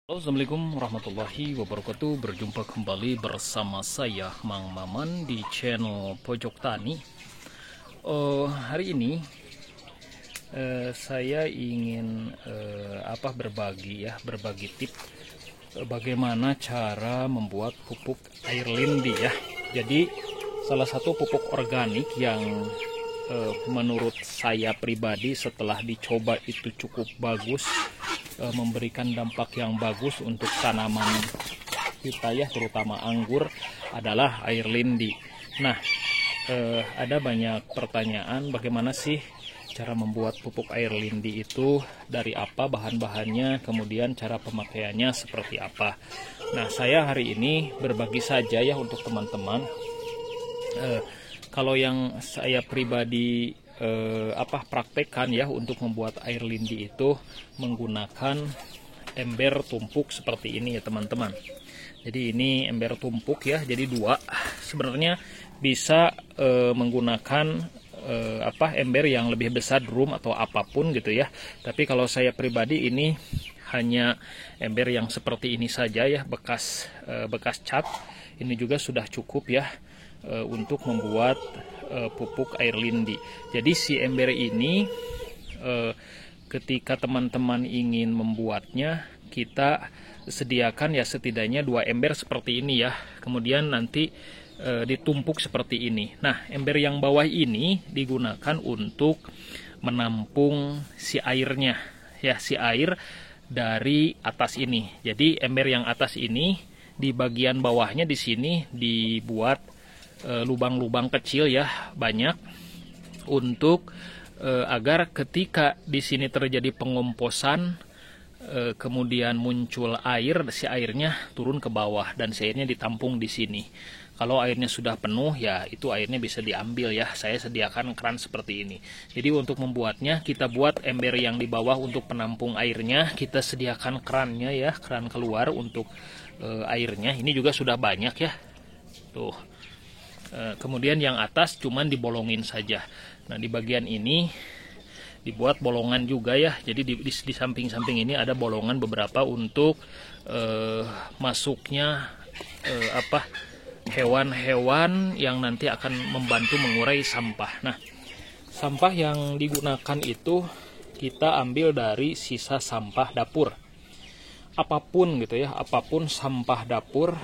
Halo, Assalamualaikum warahmatullahi wabarakatuh. Berjumpa kembali bersama saya Mang Maman di channel Pojok Tani. Hari ini saya ingin berbagi tips bagaimana cara membuat pupuk air lindi ya. Jadi salah satu pupuk organik yang menurut saya pribadi setelah dicoba itu cukup bagus, memberikan dampak yang bagus untuk tanaman kita ya, terutama anggur, adalah air lindi. Nah, ada banyak pertanyaan bagaimana sih cara membuat pupuk air lindi itu, dari apa bahan-bahannya, kemudian cara pemakaiannya seperti apa. Nah, saya hari ini berbagi saja ya untuk teman-teman. Kalau yang saya pribadi praktekkan ya untuk membuat air lindi itu menggunakan ember tumpuk seperti ini ya teman-teman. Jadi ini ember tumpuk ya, jadi dua. Sebenarnya bisa menggunakan ember yang lebih besar, drum atau apapun gitu ya. Tapi kalau saya pribadi ini hanya ember yang seperti ini saja ya, bekas cat. Ini juga sudah cukup ya untuk membuat pupuk air lindi. Jadi si ember ini ketika teman-teman ingin membuatnya, kita sediakan ya setidaknya 2 ember seperti ini ya. Kemudian nanti ditumpuk seperti ini. Nah, ember yang bawah ini digunakan untuk menampung si airnya ya, si air dari atas ini. Jadi ember yang atas ini di bagian bawahnya di sini dibuat lubang-lubang kecil ya, banyak, untuk agar ketika di sini terjadi pengomposan, kemudian muncul air, si airnya turun ke bawah dan si airnya ditampung di sini. Kalau airnya sudah penuh ya itu airnya bisa diambil ya. Saya sediakan keran seperti ini. Jadi untuk membuatnya kita buat ember yang di bawah untuk penampung airnya, kita sediakan kerannya ya, keran keluar untuk airnya. Ini juga sudah banyak ya. Tuh. Kemudian yang atas cuman dibolongin saja. Nah, di bagian ini dibuat bolongan juga ya. Jadi di samping-samping ini ada bolongan beberapa untuk masuknya hewan-hewan yang nanti akan membantu mengurai sampah. Nah, sampah yang digunakan itu kita ambil dari sisa sampah dapur. Apapun gitu ya, apapun sampah dapur,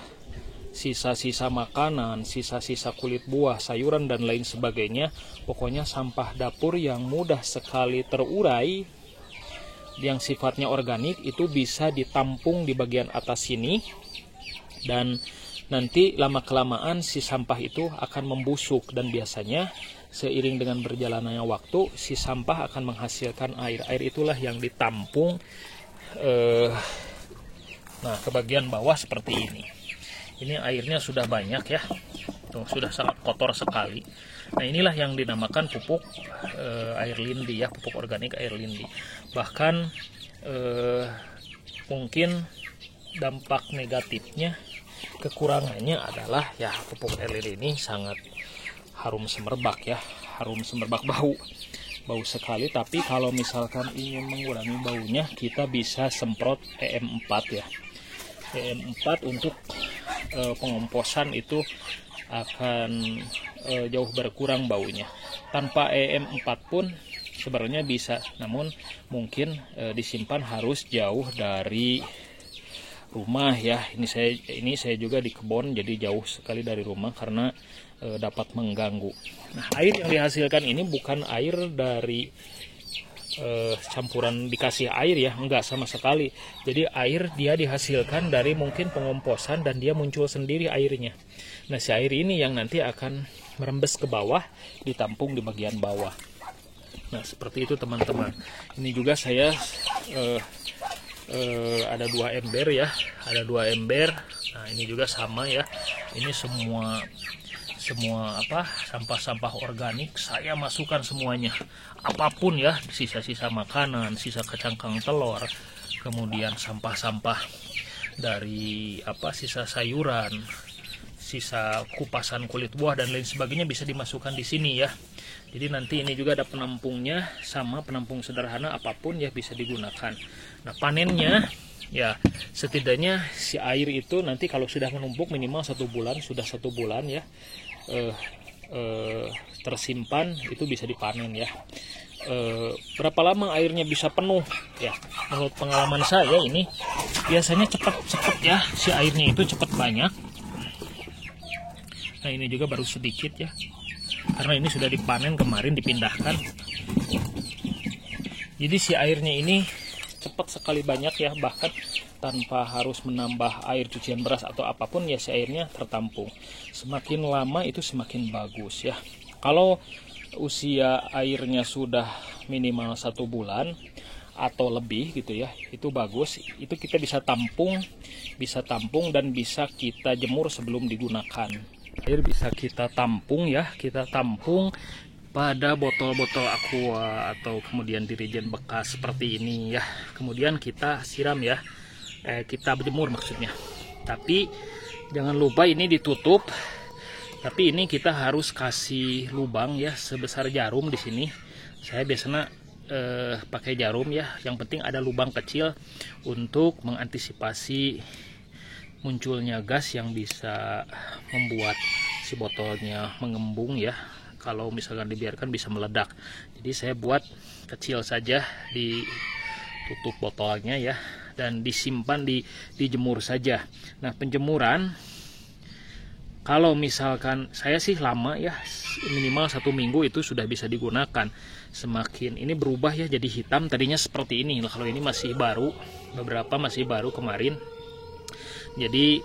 sisa-sisa makanan, sisa-sisa kulit buah, sayuran, dan lain sebagainya. Pokoknya sampah dapur yang mudah sekali terurai, yang sifatnya organik, itu bisa ditampung di bagian atas sini. Dan nanti lama-kelamaan si sampah itu akan membusuk. Dan biasanya seiring dengan berjalannya waktu, si sampah akan menghasilkan air. Air itulah yang ditampung ke bagian bawah seperti ini. Ini airnya sudah banyak ya, tuh, sudah sangat kotor sekali. Nah, inilah yang dinamakan pupuk air lindi ya, pupuk organik air lindi. Bahkan mungkin dampak negatifnya, kekurangannya adalah ya pupuk air lindi ini sangat harum semerbak ya, harum semerbak, bau sekali. Tapi kalau misalkan ingin mengurangi baunya, kita bisa semprot EM4 ya. EM4 untuk pengomposan itu akan jauh berkurang baunya. Tanpa EM4 pun sebenarnya bisa, namun mungkin disimpan harus jauh dari rumah ya. Ini saya juga di kebun, jadi jauh sekali dari rumah karena dapat mengganggu. Nah, air yang dihasilkan ini bukan air dari campuran dikasih air ya, enggak sama sekali. Jadi air dia dihasilkan dari mungkin pengomposan dan dia muncul sendiri airnya. Nah, si air ini yang nanti akan merembes ke bawah, ditampung di bagian bawah. Nah, seperti itu teman-teman. Ini juga saya ada 2 ember ya, ada 2 ember. Nah, ini juga sama ya. Ini semua sampah-sampah organik saya masukkan semuanya, apapun ya, sisa-sisa makanan, sisa kacangkang telur, kemudian sampah-sampah dari sisa sayuran, sisa kupasan kulit buah dan lain sebagainya bisa dimasukkan di sini ya. Jadi nanti ini juga ada penampungnya, sama penampung sederhana apapun ya bisa digunakan. Nah, panennya Ya setidaknya si air itu nanti kalau sudah menumpuk minimal 1 bulan, sudah 1 bulan ya tersimpan, itu bisa dipanen ya. Berapa lama airnya bisa penuh ya, menurut pengalaman saya ini biasanya cepat ya, si airnya itu cepat banyak. Nah ini juga baru sedikit ya, karena ini sudah dipanen kemarin, dipindahkan. Jadi si airnya ini cepat sekali banyak ya, bahkan tanpa harus menambah air cucian beras atau apapun ya, si airnya tertampung. Semakin lama itu semakin bagus ya. Kalau usia airnya sudah minimal 1 bulan atau lebih gitu ya, itu bagus. Itu kita bisa tampung dan bisa kita jemur sebelum digunakan. Air bisa kita tampung ya, kita tampung pada botol-botol aqua atau kemudian dirijen bekas seperti ini ya. Kemudian kita siram ya, kita berjemur maksudnya. Tapi jangan lupa ini ditutup. Tapi ini kita harus kasih lubang ya, sebesar jarum di sini. Saya biasanya pakai jarum ya. Yang penting ada lubang kecil untuk mengantisipasi munculnya gas yang bisa membuat si botolnya mengembung ya. Kalau misalkan dibiarkan bisa meledak. Jadi saya buat kecil saja, ditutup botolnya ya, dan disimpan, dijemur saja. Nah penjemuran, kalau misalkan saya sih lama ya, minimal 1 minggu itu sudah bisa digunakan. Semakin ini berubah ya jadi hitam, tadinya seperti ini. Kalau ini masih baru, beberapa masih baru kemarin. Jadi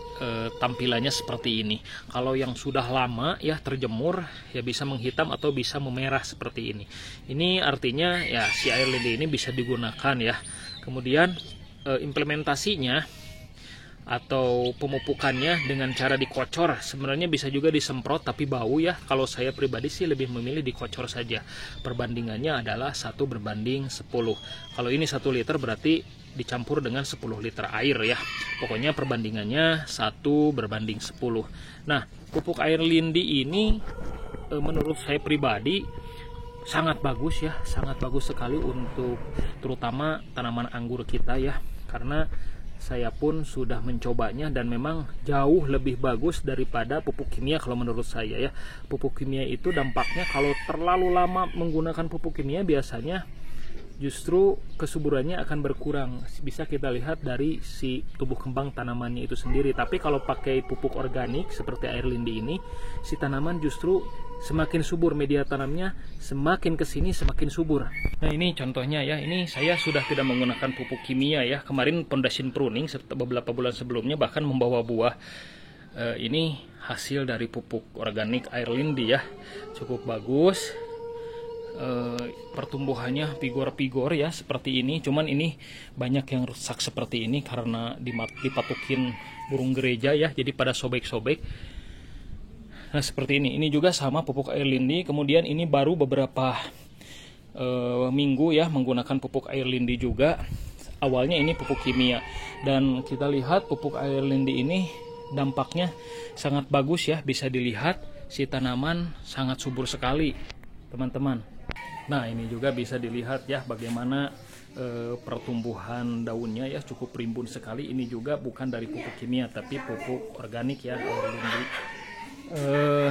tampilannya seperti ini. Kalau yang sudah lama ya terjemur ya bisa menghitam atau bisa memerah seperti ini. Ini artinya ya si air lindi ini bisa digunakan ya. Kemudian implementasinya atau pemupukannya dengan cara dikocor, sebenarnya bisa juga disemprot tapi bau ya. Kalau saya pribadi sih lebih memilih dikocor saja. Perbandingannya adalah 1:10. Kalau ini 1 liter berarti dicampur dengan 10 liter air ya. Pokoknya perbandingannya 1:10. Nah pupuk air lindi ini menurut saya pribadi sangat bagus ya, sangat bagus sekali untuk terutama tanaman anggur kita ya, karena saya pun sudah mencobanya dan memang jauh lebih bagus daripada pupuk kimia kalau menurut saya ya. Pupuk kimia itu dampaknya kalau terlalu lama menggunakan pupuk kimia biasanya justru kesuburannya akan berkurang. Bisa kita lihat dari si tumbuh kembang tanamannya itu sendiri. Tapi kalau pakai pupuk organik seperti air lindi ini, si tanaman justru semakin subur, media tanamnya semakin kesini semakin subur. Nah ini contohnya ya, ini saya sudah tidak menggunakan pupuk kimia ya. Kemarin foundation pruning beberapa bulan sebelumnya bahkan membawa buah. Ini hasil dari pupuk organik air lindi ya, cukup bagus. Pertumbuhannya pigor-pigor ya seperti ini, cuman ini banyak yang rusak seperti ini karena dipatukin burung gereja ya, jadi pada sobek-sobek. Nah seperti ini juga sama pupuk air lindi. Kemudian ini baru beberapa minggu ya menggunakan pupuk air lindi juga. Awalnya ini pupuk kimia, dan kita lihat pupuk air lindi ini dampaknya sangat bagus ya, bisa dilihat si tanaman sangat subur sekali teman-teman. Nah ini juga bisa dilihat ya bagaimana pertumbuhan daunnya ya, cukup rimbun sekali. Ini juga bukan dari pupuk kimia tapi pupuk organik ya, air lindi.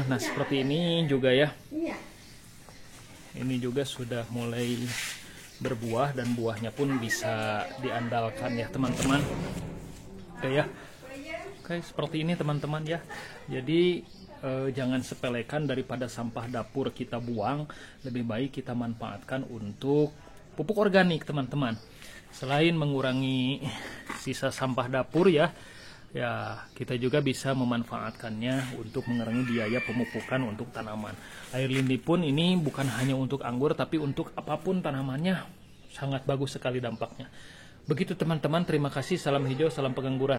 Nah seperti ini juga ya, ini juga sudah mulai berbuah dan buahnya pun bisa diandalkan ya teman-teman. Oke ya, oke seperti ini teman-teman ya. Jadi jangan sepelekan, daripada sampah dapur kita buang, lebih baik kita manfaatkan untuk pupuk organik teman-teman. Selain mengurangi sisa sampah dapur ya, kita juga bisa memanfaatkannya untuk mengurangi biaya pemupukan untuk tanaman. Air lindi pun ini bukan hanya untuk anggur tapi untuk apapun tanamannya sangat bagus sekali dampaknya. Begitu teman-teman, terima kasih, salam hijau, salam pengangguran.